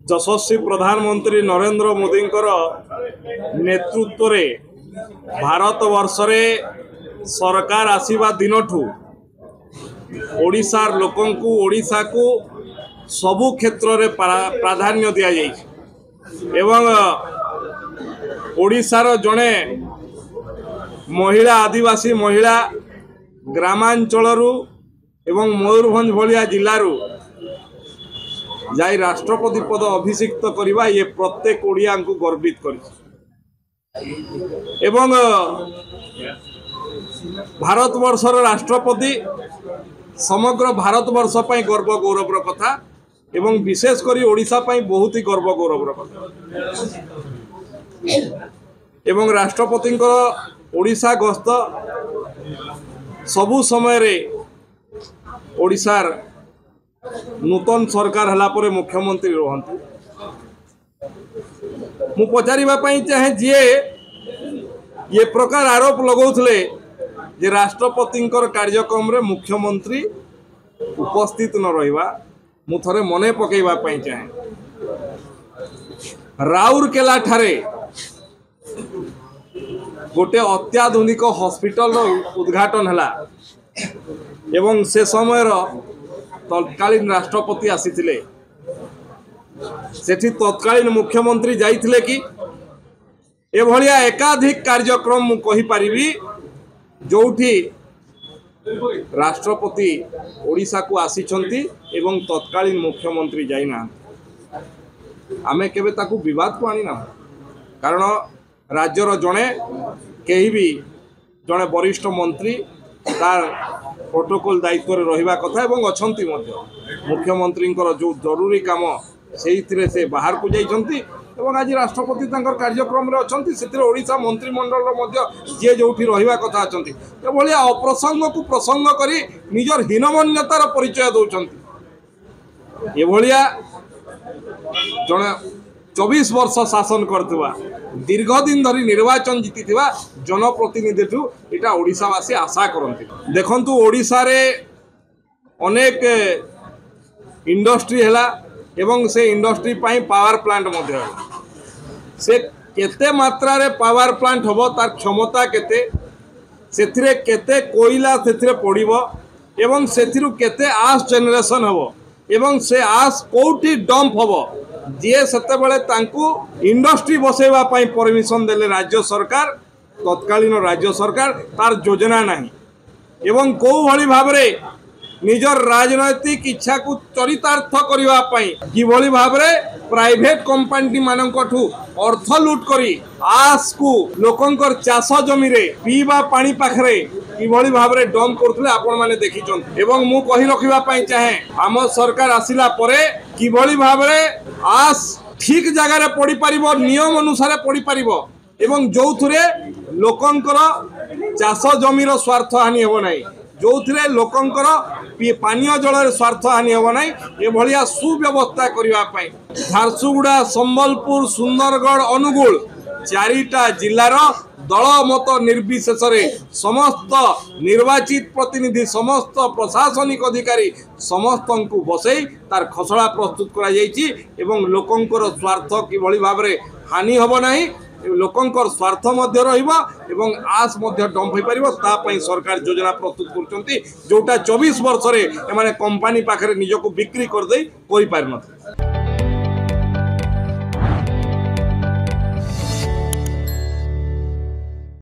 यशस्वी प्रधानमंत्री नरेंद्र मोदी नेतृत्व रे भारत वर्ष रे सरकार आसीबा दिनठू ओडिशार लोकंकु ओडिशा को सबु क्षेत्र रे प्राधान्य दिया जाइछि एवं ओडिशार जड़े महिला आदिवासी महिला ग्रामांचलरू एवं मयूरभंज भलिया जिल्लारू जाई राष्ट्रपति पद अभिषिक्त करवा ये प्रत्येक ओडिया को गर्वित कर भारतवर्षर राष्ट्रपति समग्र भारतवर्ष पर गर्व गौरवर कथा एवं विशेषकर ओडिशा पर बहुत ही गर्व गौरवर कथा एवं राष्ट्रपति ओडिशा गस्त सबु समय रे ओडिशार नूतन सरकार हला परे मुख्यमंत्री रहंतु मु पचारिबा पई चाहे जे ये प्रकार आरोप लगौथले जे राष्ट्रपति कार्यक्रम रे मुख्यमंत्री उपस्थित न रहिबा मु थरे मने पकेइबा पई चाहे राउरकेला ठारे गोटे अत्याधुनिक हॉस्पिटल उद्घाटन हला एवं से समय तत्कालीन राष्ट्रपति आसीथिले सेठी तत्कालीन मुख्यमंत्री जाइथिले कि एभलिया एकाधिक कार्यक्रम मु कहि परिबी जोठी राष्ट्रपति ओडिशा को आसीछंती एवं तत्कालीन मुख्यमंत्री जाइना आमे केबे ताकू विवाद को आनी ना कारण राज्यर जड़े कहीं भी जड़े वरिष्ठ मंत्री तार प्रोटोकॉल दायित्व रहिबा कथा एवं अछंती मुख्यमंत्री जो जरूरी काम से बाहर को जाइछंती एवं आज राष्ट्रपति कार्यक्रम रे अछंती सेतिर ओडिशा मंत्रिमंडल जे जोठी रहिबा कथा अछंती एभलिया अप्रसंग को प्रसंग करी निजर हीनमान्यतार परिचय दउछंती एभलिया जणे 24 वर्ष शासन करथुवा दीर्घ दिन धरी निर्वाचन जीति जनप्रतिनिधि इटा ओडिशावासी आशा करती देखंतु ओडिशा रे अनेक इंडस्ट्री हैला एवं से इंडस्ट्री पाई पावर प्लांट मध्य से केते मात्रा रे पावर प्लांट हबो तार क्षमता केते सेथिरे केते कोयला सेथिरे पड़िबो एवं सेथिरु केते आस जनरेशन हबो एवं से आस कोठी डंप हबो जे सेते बेले तांकु इंडस्ट्री बसेवा पाई परमिशन देले राज्य सरकार तत्कालीन राज्य सरकार तार योजना नहीं एवं को भली भाबरे निजर राजनैतिक इच्छा को चरितार्थ करबा पाई कि भली भाबरे प्राइवेट कंपनी मानकठू अर्थ लूट करी आस को लोकंकर चाष जमी रे पीवा पानी पाखरे कि भली भाबरे डम करथले आपण माने देखिचन एवं मु कहि रखिबा पाई चाहे आम सरकार आसिला परे कि भली भाबरे आस ठीक जगह रे पड़ी परिबो नियम अनुसार पड़ी परिबो एवं जोथुरे लोकंकर चाष जमीर स्वार्थ हानि हेबो नाही जोथुरे लोकंकर पानीय जल स्वार्थ हानि हेबो नाही ए भलिया सुव्यवस्था करिवा पाई झारसुगुड़ा संबलपुर सुंदरगढ़ अनुगुल चारिटा जिल्लार दल मत निर्विशेष समस्त निर्वाचित प्रतिनिधि समस्त प्रशासनिक अधिकारी समस्त को बसई तार खसड़ा प्रस्तुत करा लोकंकर स्वार्थ किभली भाबरे हानि हब नाही लोकंकर स्वार्थ मध्य रहिबा एवं आस मध्य डंप हो पारिबो ता पई सरकार योजना प्रस्तुत करचंती जोटा 24 वर्ष रे एमाने कंपनी पाखरे निजको बिक्री कर दे कोइ पार न।